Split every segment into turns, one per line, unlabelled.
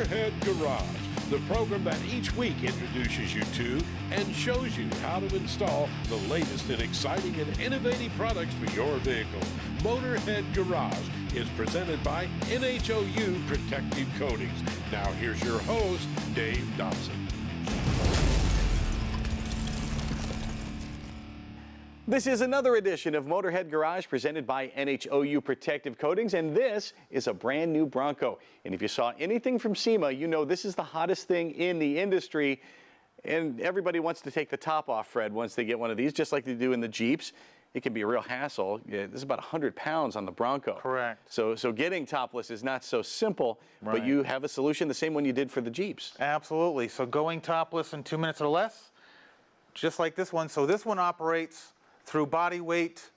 Motorhead Garage, the program that each week introduces you to and shows you how to install the latest in exciting and innovative products for your vehicle. Motorhead Garage is presented by NHOU Protective Coatings. Now here's your host, Dave Dobson.
This is another edition of Motorhead Garage presented by NHOU Protective Coatings, and this is a brand new Bronco. And if you saw anything from SEMA, you know this is the hottest thing in the industry, and everybody wants to take the top off, Fred, once they get one of these, just like they do in the Jeeps. It can be a real hassle. This is about 100 pounds on the Bronco.
Correct.
So getting topless is not so simple,
right.
But you have a solution, the same one you did for the Jeeps.
Absolutely. So going topless in 2 minutes or less, just like this one. So this one operates through body weight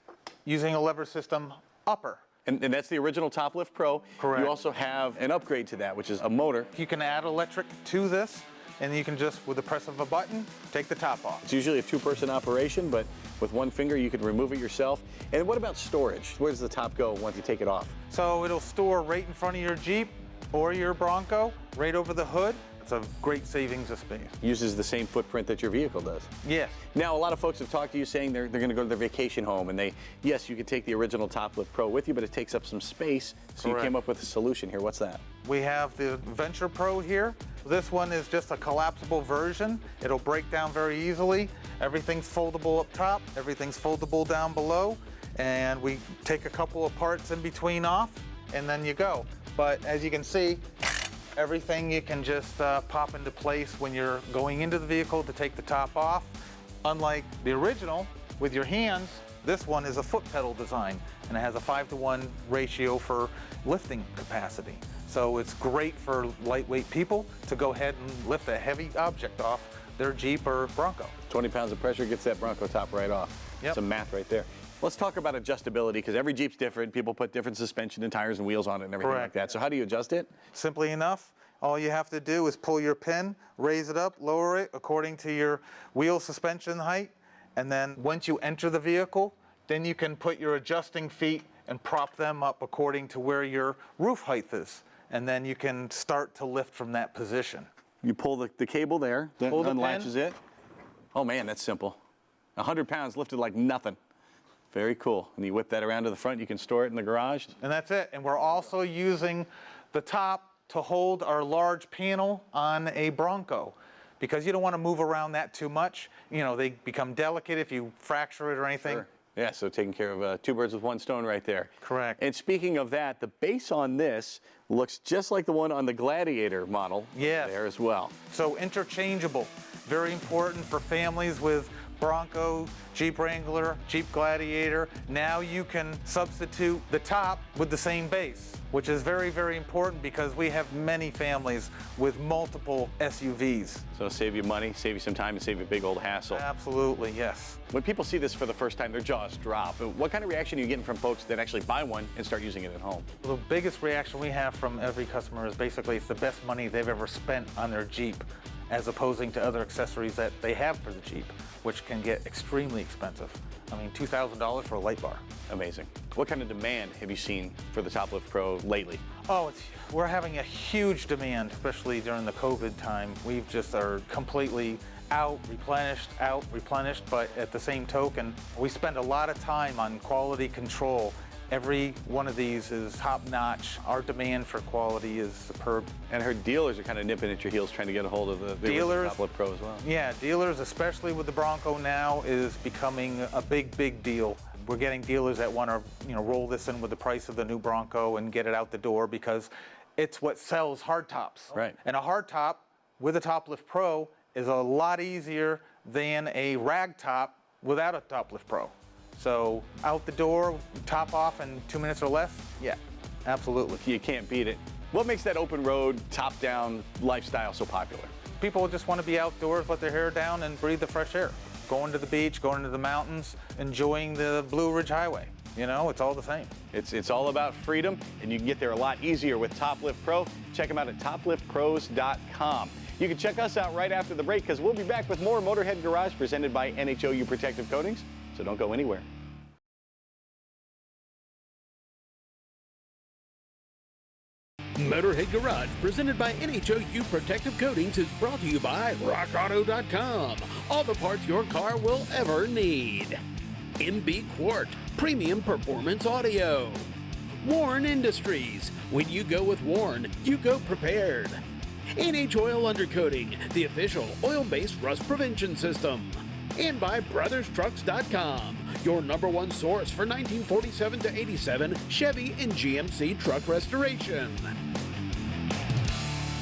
using a lever system upper.
And that's the original Top Lift Pro.
Correct.
You also have an upgrade to that, which is a motor.
You can add electric to this, and you can just, with the press of a button, take the top off.
It's usually a two-person operation, but with one finger you can remove it yourself. And what about storage? Where does the top go once you take it off?
So it'll store right in front of your Jeep or your Bronco, right over the hood. It's a great savings of space.
Uses the same footprint that your vehicle does.
Yes.
Now, a lot of folks have talked to you saying they're going to go to their vacation home, and yes, you could take the original Top Lift Pro with you, but it takes up some space. So
Correct.
You came up with a solution here. What's that?
We have the Venture Pro here. This one is just a collapsible version. It'll break down very easily. Everything's foldable up top, everything's foldable down below, and we take a couple of parts in between off, and then you go. But as you can see, everything you can just pop into place when you're going into the vehicle to take the top off. Unlike the original, with your hands, this one is a foot pedal design, and it has a 5-to-1 ratio for lifting capacity. So it's great for lightweight people to go ahead and lift a heavy object off their Jeep or Bronco.
20 pounds of pressure gets that Bronco top right off.
Yep.
Some math right there. Let's talk about adjustability, because every Jeep's different. People put different suspension and tires and wheels on it and everything
Correct.
like that. So how do you adjust it?
Simply enough, all you have to do is pull your pin, raise it up, lower it according to your wheel suspension height, and then once you enter the vehicle, then you can put your adjusting feet and prop them up according to where your roof height is. And then you can start to lift from that position.
You pull the cable there, that
Pull the
unlatches
pin.
it. Oh man, that's simple. 100 pounds lifted like nothing. Very cool. And you whip that around to the front, you can store it in the garage.
And that's it. And we're also using the top to hold our large panel on a Bronco, because you don't want to move around that too much. You know, they become delicate if you fracture it or anything.
Sure. Yeah, so taking care of two birds with one stone right there.
Correct.
And speaking of that, the base on this looks just like the one on the Gladiator model.
Yes.
There as well.
So interchangeable. Very important for families with Bronco, Jeep Wrangler, Jeep Gladiator. Now you can substitute the top with the same base, which is very, very important because we have many families with multiple SUVs.
So save you money, save you some time, and save you a big old hassle.
Absolutely, yes.
When people see this for the first time, their jaws drop. What kind of reaction are you getting from folks that actually buy one and start using it at home?
The biggest reaction we have from every customer is basically it's the best money they've ever spent on their Jeep, as opposing to other accessories that they have for the Jeep, which can get extremely expensive. I mean, $2,000 for a light bar.
Amazing. What kind of demand have you seen for the Top Lift Pro lately?
Oh, we're having a huge demand, especially during the COVID time. We just are completely out, replenished, but at the same token, we spend a lot of time on quality control. Every one of these is top-notch. Our demand for quality is superb.
And I heard dealers are kind of nipping at your heels trying to get a hold of the
Dealers,
Top Lift Pro as well.
Yeah, dealers, especially with the Bronco now, is becoming a big, big deal. We're getting dealers that want to, roll this in with the price of the new Bronco and get it out the door because it's what sells hardtops.
Right.
And a hardtop with a Top Lift Pro is a lot easier than a rag top without a Top Lift Pro. So out the door, top off in 2 minutes or less, yeah, absolutely.
You can't beat it. What makes that open road, top down lifestyle so popular?
People just want to be outdoors, let their hair down and breathe the fresh air. Going to the beach, going to the mountains, enjoying the Blue Ridge Highway. It's all the same.
It's all about freedom, and you can get there a lot easier with Top Lift Pro. Check them out at topliftpros.com. You can check us out right after the break, because we'll be back with more Motorhead Garage presented by NHOU Protective Coatings. So don't go anywhere.
Motorhead Garage, presented by NHOU Protective Coatings, is brought to you by RockAuto.com. All the parts your car will ever need. MB Quart, premium performance audio. Warren Industries. When you go with Warren, you go prepared. NH Oil Undercoating, the official oil-based rust prevention system. And by BrothersTrucks.com, your #1 source for 1947 to 87 Chevy and GMC truck restoration.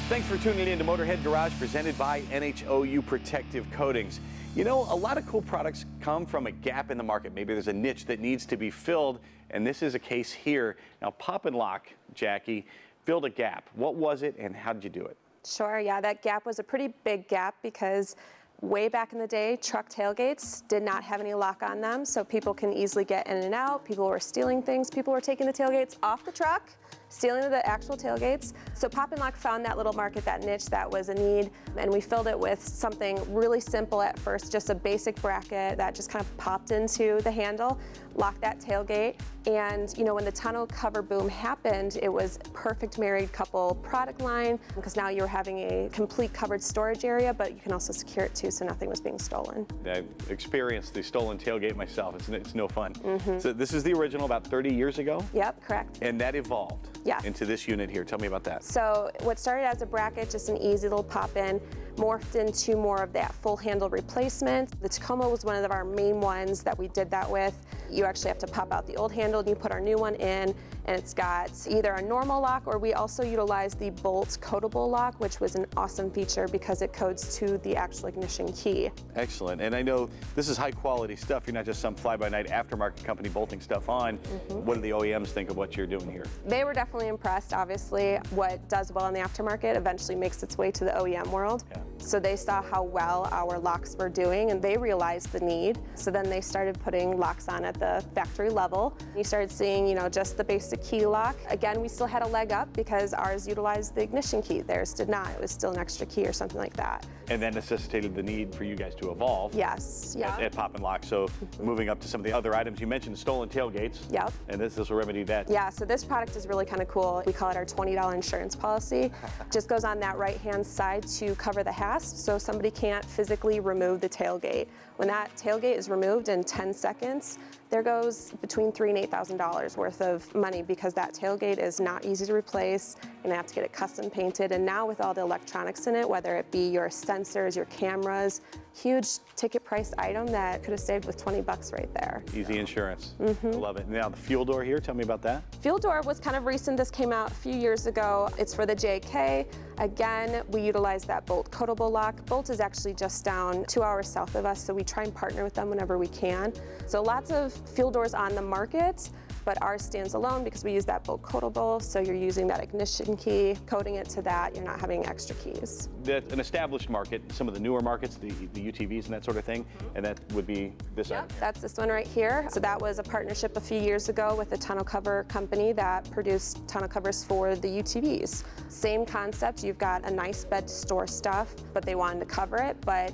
Thanks for tuning in to Motorhead Garage, presented by NHOU Protective Coatings. You know, a lot of cool products come from a gap in the market. Maybe there's a niche that needs to be filled, and this is a case here. Now, Pop and Lock, Jackie, filled a gap. What was it, and how did you do it?
Sure, yeah, that gap was a pretty big gap because way back in the day, truck tailgates did not have any lock on them, so people can easily get in and out. People were stealing things. People were taking the tailgates off the truck, stealing the actual tailgates. So Pop and Lock found that little market, that niche that was a need, and we filled it with something really simple at first, just a basic bracket that just kind of popped into the handle, locked that tailgate, and you know, when the tonneau cover boom happened, it was perfect married couple product line, because now you're having a complete covered storage area, but you can also secure it too, so nothing was being stolen.
I've experienced the stolen tailgate myself. It's no fun. So this is the original about 30 years ago?
Yep, correct.
And that evolved into this unit here. Tell me about that.
So what started as a bracket, just an easy little pop-in, morphed into more of that full handle replacement. The Tacoma was one of our main ones that we did that with. You actually have to pop out the old handle and you put our new one in, and it's got either a normal lock, or we also utilize the bolt coatable lock, which was an awesome feature because it codes to the actual ignition key.
Excellent. And I know this is high quality stuff. You're not just some fly-by-night aftermarket company bolting stuff on. What do the OEMs think of what you're doing here?
They were definitely impressed. Obviously, what does well in the aftermarket eventually makes its way to the OEM world. So they saw how well our locks were doing, and they realized the need. So then they started putting locks on at the factory level. You started seeing, you know, just the basic key lock. Again, we still had a leg up because ours utilized the ignition key. Theirs did not. It was still an extra key or something like that.
And that necessitated the need for you guys to evolve.
Yes, yeah.
At Pop and Lock. So moving up to some of the other items, you mentioned stolen tailgates.
Yep.
And this will remedy that.
Yeah, so this product is really kind of cool. We call it our $20 insurance policy. Just goes on that right-hand side to cover the hasp, so somebody can't physically remove the tailgate. When that tailgate is removed in 10 seconds, there goes between $3,000 and $8,000 worth of money, because that tailgate is not easy to replace, and have to get it custom painted. And now with all the electronics in it, whether it be your sensors, your cameras, huge ticket price item that could have saved with 20 bucks right there.
Easy insurance. I love it. Now the fuel door here, tell me about that.
Fuel door was kind of recent. This came out a few years ago. It's for the JK. Again, we utilize that bolt coatable lock. Bolt is actually just down 2 hours south of us, so we try and partner with them whenever we can. So lots of fuel doors on the market, but ours stands alone because we use that bolt coatable, so you're using that ignition key, coding it to that, you're not having extra keys.
That's an established market, some of the newer markets, the UTVs and that sort of thing, and that would be this item.
That's this one right here. So that was a partnership a few years ago with a tonneau cover company that produced tonneau covers for the UTVs. Same concept, you've got a nice bed to store stuff, but they wanted to cover it, but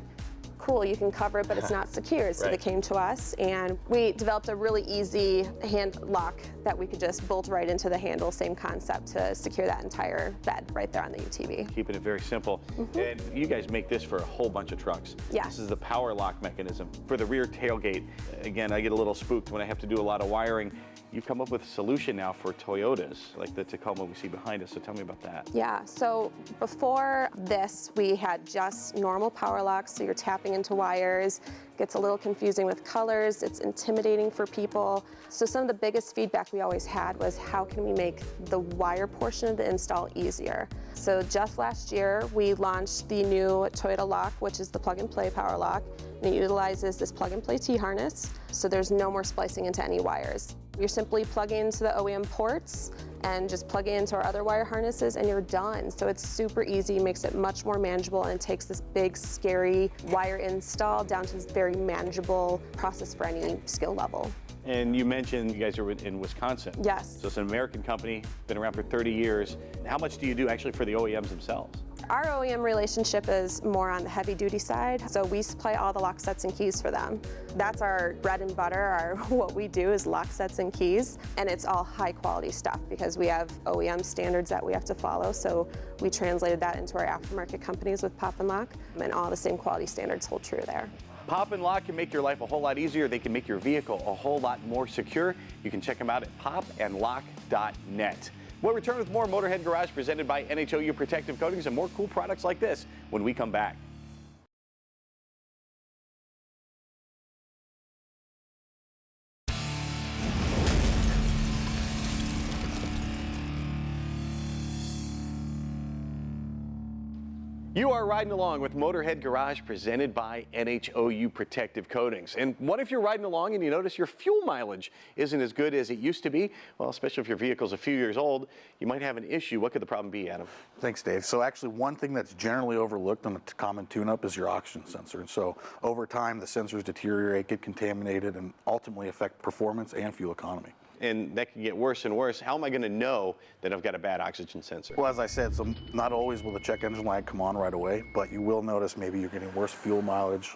cool, you can cover it, but it's not secured. So they came to us, and we developed a really easy hand lock that we could just bolt right into the handle. Same concept to secure that entire bed right there on the UTV.
Keeping it very simple. And you guys make this for a whole bunch of trucks.
Yes.
This is the power lock mechanism. For the rear tailgate, again, I get a little spooked when I have to do a lot of wiring. You've come up with a solution now for Toyotas, like the Tacoma we see behind us, so tell me about that.
Yeah, so before this, we had just normal power locks, so you're tapping into wires. Gets a little confusing with colors, it's intimidating for people. So some of the biggest feedback we always had was, how can we make the wire portion of the install easier? So just last year, we launched the new Toyota lock, which is the plug-and-play power lock, and it utilizes this plug-and-play T-harness, so there's no more splicing into any wires. You're simply plugging into the OEM ports and just plug it into our other wire harnesses, and you're done. So it's super easy, makes it much more manageable, and it takes this big, scary wire install down to this very manageable process for any skill level.
And you mentioned you guys are in Wisconsin.
Yes.
So it's an American company, been around for 30 years. How much do you do actually for the OEMs themselves?
Our OEM relationship is more on the heavy duty side, so we supply all the lock sets and keys for them. That's our bread and butter. What we do is lock sets and keys, and it's all high quality stuff because we have OEM standards that we have to follow, so we translated that into our aftermarket companies with Pop and Lock, and all the same quality standards hold true there.
Pop and Lock can make your life a whole lot easier. They can make your vehicle a whole lot more secure. You can check them out at popandlock.net. We'll return with more Motorhead Garage presented by NHOU Protective Coatings and more cool products like this when we come back. You are riding along with Motorhead Garage presented by NHOU Protective Coatings. And what if you're riding along and you notice your fuel mileage isn't as good as it used to be? Well, especially if your vehicle's a few years old, you might have an issue. What could the problem be, Adam?
Thanks, Dave. So actually one thing that's generally overlooked on a common tune-up is your oxygen sensor. And so over time, the sensors deteriorate, get contaminated, and ultimately affect performance and fuel economy.
And that can get worse and worse. How am I going to know that I've got a bad oxygen sensor?
Well, as I said, so not always will the check engine light come on right away, but you will notice maybe you're getting worse fuel mileage.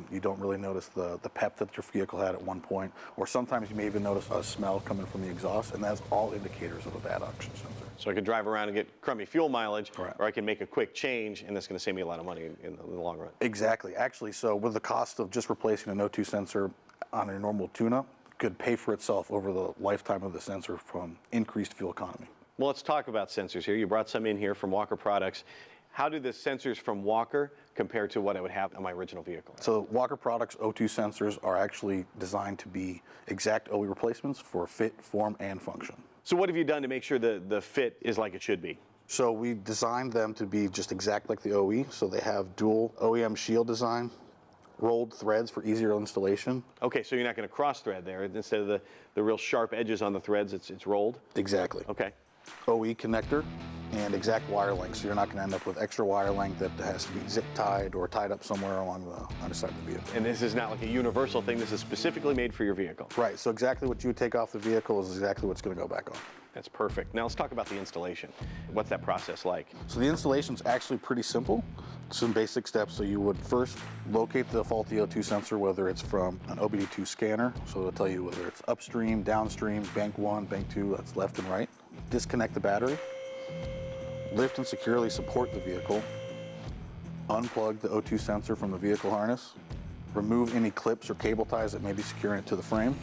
You don't really notice the pep that your vehicle had at one point, or sometimes you may even notice a smell coming from the exhaust, and that's all indicators of a bad oxygen sensor.
So I could drive around and get crummy fuel mileage,
Correct.
or I can make a quick change, and that's going to save me a lot of money in the long run.
Exactly. Actually, so with the cost of just replacing an O2 sensor on a normal tune-up, could pay for itself over the lifetime of the sensor from increased fuel economy.
Well, let's talk about sensors here. You brought some in here from Walker Products. How do the sensors from Walker compare to what I would have on my original vehicle?
So Walker Products O2 sensors are actually designed to be exact OE replacements for fit, form, and function.
So what have you done to make sure the fit is like it should be?
So we designed them to be just exact like the OE. So they have dual OEM shield design, rolled threads for easier installation.
Okay, so you're not going to cross thread there. Instead of the real sharp edges on the threads, it's rolled?
Exactly.
Okay.
OE connector and exact wire length, so you're not going to end up with extra wire length that has to be zip tied or tied up somewhere along the underside of the vehicle.
And this is not like a universal thing. This is specifically made for your vehicle.
Right, so exactly what you would take off the vehicle is exactly what's going to go back on.
That's perfect. Now let's talk about the installation. What's that process like?
So the installation is actually pretty simple. Some basic steps. So you would first locate the faulty O2 sensor, whether it's from an OBD2 scanner. So it'll tell you whether it's upstream, downstream, bank 1, bank 2, that's left and right. Disconnect the battery. Lift and securely support the vehicle. Unplug the O2 sensor from the vehicle harness. Remove any clips or cable ties that may be securing it to the frame.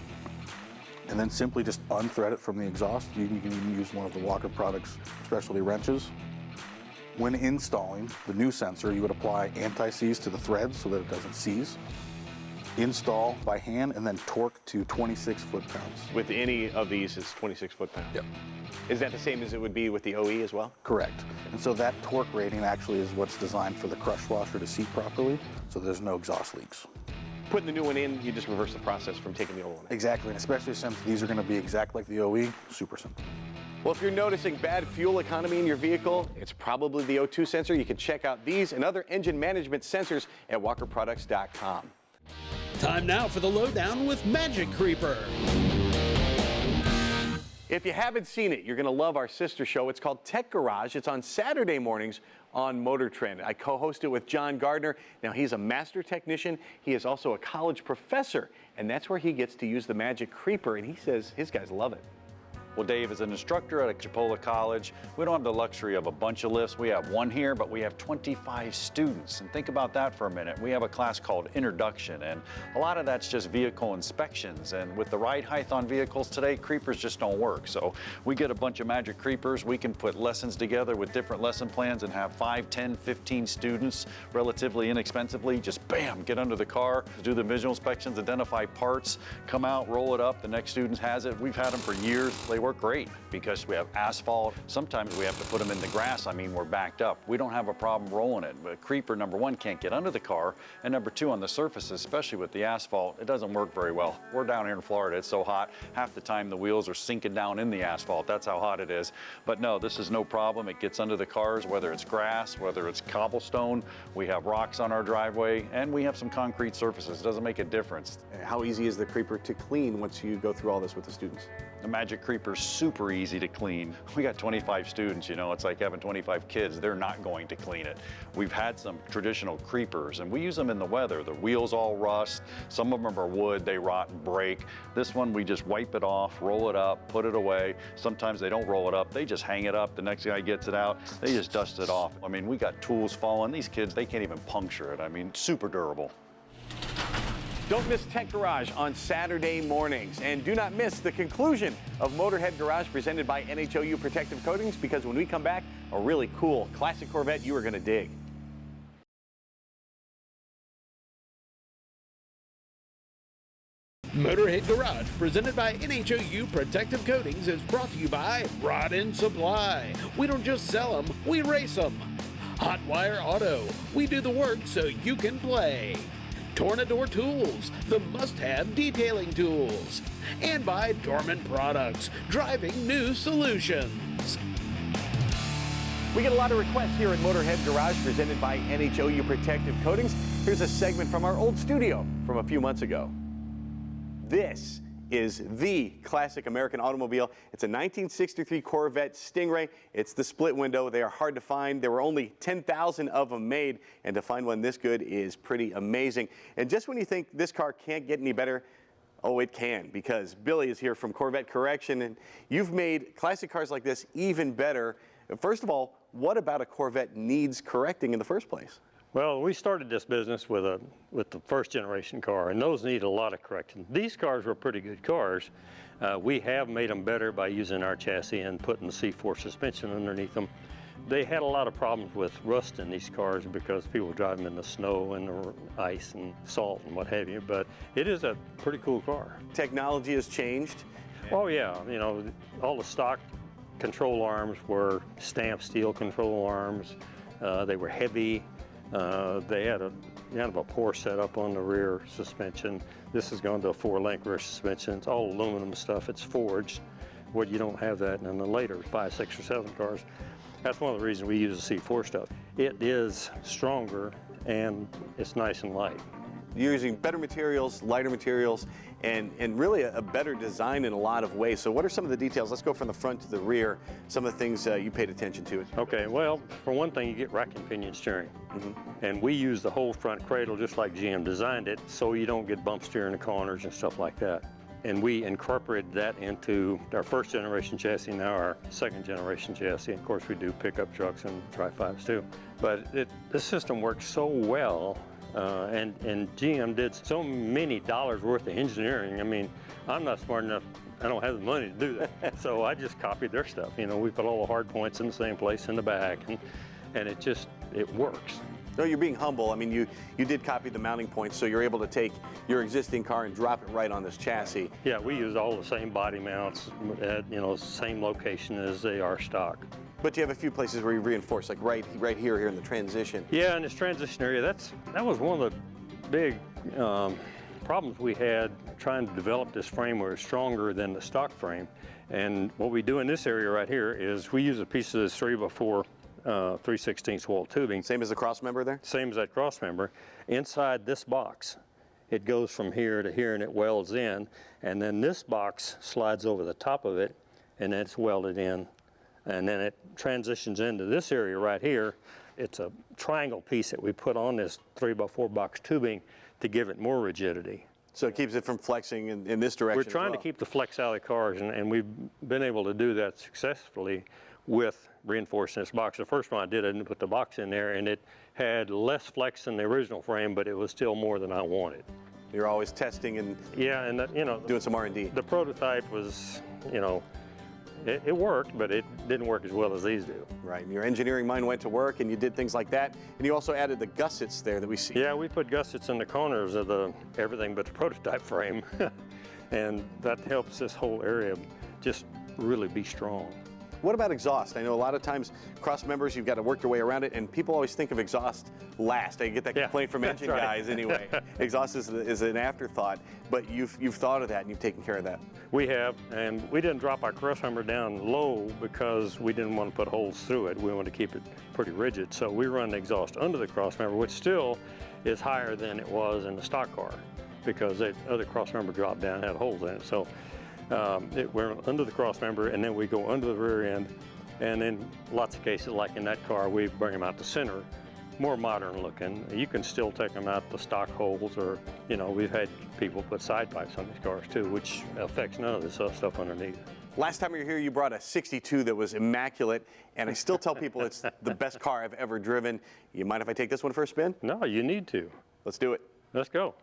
And then simply just unthread it from the exhaust. You can even use one of the Walker Products specialty wrenches. When installing the new sensor, you would apply anti-seize to the threads so that it doesn't seize. Install by hand and then torque to 26 foot-pounds.
With any of these, it's 26 foot-pounds?
Yep.
Is that the same as it would be with the OE as well?
Correct. And so that torque rating actually is what's designed for the crush washer to seat properly, so there's no exhaust leaks.
Putting the new one in, you just reverse the process from taking the old one out.
Exactly, and especially since these are going to be exact like the OE, super simple.
Well, if you're noticing bad fuel economy in your vehicle, it's probably the O2 sensor. You can check out these and other engine management sensors at walkerproducts.com.
Time now for the lowdown with Magic Creeper.
If you haven't seen it, you're going to love our sister show. It's called Tech Garage. It's on Saturday mornings on Motor Trend. I co-host it with John Gardner. Now, he's a master technician. He is also a college professor, and that's where he gets to use the Magic Creeper, and he says his guys love it.
Well, Dave is an instructor at Chipola College. We don't have the luxury of a bunch of lifts. We have one here, but we have 25 students. And think about that for a minute. We have a class called Introduction, and a lot of that's just vehicle inspections. And with the ride height on vehicles today, creepers just don't work. So we get a bunch of Magic Creepers. We can put lessons together with different lesson plans and have 5, 10, 15 students relatively inexpensively just bam, get under the car, do the visual inspections, identify parts, come out, roll it up. The next student has it. We've had them for years. They work great because we have asphalt. Sometimes we have to put them in the grass. I mean, we're backed up. We don't have a problem rolling it. But creeper, number one, can't get under the car. And number two, on the surfaces, especially with the asphalt, it doesn't work very well. We're down here in Florida. It's so hot. Half the time the wheels are sinking down in the asphalt. That's how hot it is. But no, this is no problem. It gets under the cars, whether it's grass, whether it's cobblestone. We have rocks on our driveway, and we have some concrete surfaces. It doesn't make a difference.
How easy is the creeper to clean once you go through all this with the students?
The Magic Creeper's super easy to clean. We got 25 students, you know, it's like having 25 kids. They're not going to clean it. We've had some traditional creepers, and we use them in the weather. The wheels all rust. Some of them are wood, they rot and break. This one, we just wipe it off, roll it up, put it away. Sometimes they don't roll it up, they just hang it up. The next guy gets it out, they just dust it off. I mean, we got tools falling. These kids, they can't even puncture it. I mean, super durable.
Don't miss Tech Garage on Saturday mornings. And do not miss the conclusion of Motorhead Garage presented by NHOU Protective Coatings, because when we come back, a really cool classic Corvette you are going to dig.
Motorhead Garage, presented by NHOU Protective Coatings, is brought to you by Rod and Supply. We don't just sell them, we race them. Hot Wire Auto, we do the work so you can play. Tornador Tools, the must-have detailing tools. And by Dorman Products, driving new solutions.
We get a lot of requests here at Motorhead Garage presented by NHOU Protective Coatings. Here's a segment from our old studio from a few months ago. This is the classic American automobile. It's a 1963 Corvette Stingray. It's the split window. They are hard to find. There were only 10,000 of them made, and to find one this good is pretty amazing. And just when you think this car can't get any better, oh, it can, because Billy is here from Corvette Correction, and you've made classic cars like this even better. First of all, what about a Corvette needs correcting in the first place?
Well, we started this business with the first generation car, and those need a lot of correction. These cars were pretty good cars. We have made them better by using our chassis and putting the C4 suspension underneath them. They had a lot of problems with rust in these cars because people drive them in the snow and the ice and salt and what have you, but it is a pretty cool car. Technology has changed? Oh yeah, you know, all the stock control arms were stamped steel control arms. They were heavy. They had kind of a poor setup on the rear suspension. This has gone to a 4-link rear suspension. It's all aluminum stuff. It's forged, where you don't have that in the later 5, 6, or 7 cars. That's one of the reasons we use the C4 stuff. It is stronger and it's nice and light. You're using better materials, lighter materials, and really a better design in a lot of ways. So what are some of the details? Let's go from the front to the rear, some of the things you paid attention to. Okay, well, for one thing, you get rack and pinion steering. And we use the whole front cradle just like GM designed it, so you don't get bump steer in the corners and stuff like that. And we incorporated that into our first generation chassis, now our second generation chassis. Of course, we do pickup trucks and Tri-5s too. But this system works so well. And GM did so many dollars worth of engineering. I mean, I'm not smart enough, I don't have the money to do that. So I just copied their stuff. You know, we put all the hard points in the same place in the back, and it works. No, you're being humble. I mean, you did copy the mounting points, so you're able to take your existing car and drop it right on this chassis. Yeah, we use all the same body mounts at, you know, same location as they are stock. But you have a few places where you reinforce, like right here in the transition. Yeah, in this transition area, that was one of the big problems we had trying to develop this frame where it's stronger than the stock frame. And what we do in this area right here is we use a piece of this 3x4 3/16 wall tubing. Same as the cross member there? Same as that cross member. Inside this box, it goes from here to here and it welds in, and then this box slides over the top of it and it's welded in. And then it transitions into this area right here. It's a triangle piece that we put on this 3x4 box tubing to give it more rigidity. So it keeps it from flexing in this direction. We're trying to keep the flex out of the cars, and we've been able to do that successfully with reinforcing this box. The first one I didn't put the box in there, and it had less flex than the original frame, but it was still more than I wanted. You're always testing and you know, doing some R&D. The prototype was, you know, it worked, but it didn't work as well as these do. Right, your engineering mind went to work and you did things like that, and you also added the gussets there that we see. Yeah, we put gussets in the corners of everything but the prototype frame, and that helps this whole area just really be strong. What about exhaust? I know a lot of times cross members, you've got to work your way around it, and people always think of exhaust last. I get that complaint from engine guys anyway. Exhaust is an afterthought, but you've thought of that and you've taken care of that. We have, and we didn't drop our cross member down low because we didn't want to put holes through it. We wanted to keep it pretty rigid, so we run the exhaust under the cross member, which still is higher than it was in the stock car because the other cross member dropped down and had holes in it. So We're under the cross member, and then we go under the rear end. And in lots of cases, like in that car, we bring them out the center, more modern looking. You can still take them out the stock holes, or, you know, we've had people put side pipes on these cars too, which affects none of this stuff underneath.
Last time you were here, you brought a 62 that was immaculate, and I still tell people it's the best car I've ever driven. You mind if I take this one for a spin?
No, you need to.
Let's do it.
Let's go.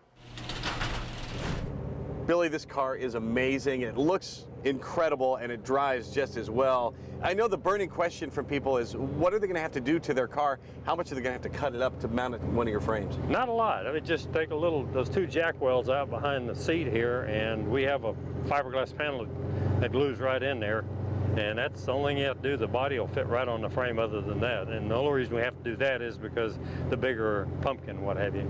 Billy, this car is amazing. It looks incredible, and it drives just as well. I know the burning question from people is, what are they going to have to do to their car? How much are they going to have to cut it up to mount it in one of your frames?
Not a lot. I mean, just take those two jack welds out behind the seat here, and we have a fiberglass panel that glues right in there. And that's the only thing you have to do. The body will fit right on the frame other than that. And the only reason we have to do that is because the bigger pumpkin, what have you.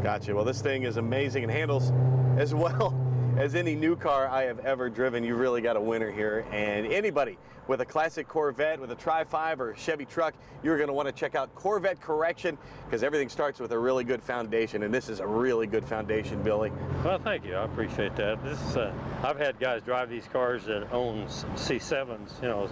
Gotcha. Well, this thing is amazing and handles as well as any new car I have ever driven. You really got a winner here. And anybody with a classic Corvette, with a Tri-5 or Chevy truck, you're going to want to check out Corvette Correction, because everything starts with a really good foundation, and this is a really good foundation, Billy.
Well, thank you. I appreciate that. This is, I've had guys drive these cars that own C7s, you know,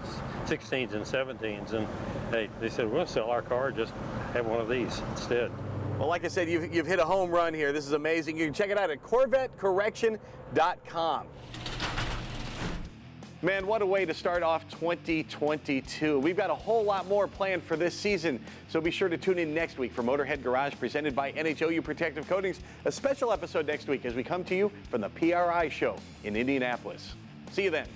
16s and 17s, and they said, we'll sell our car, just have one of these instead.
Well, like I said, you've hit a home run here. This is amazing. You can check it out at CorvetteCorrection.com. Man, what a way to start off 2022. We've got a whole lot more planned for this season, so be sure to tune in next week for Motorhead Garage, presented by NHOU Protective Coatings. A special episode next week as we come to you from the PRI show in Indianapolis. See you then.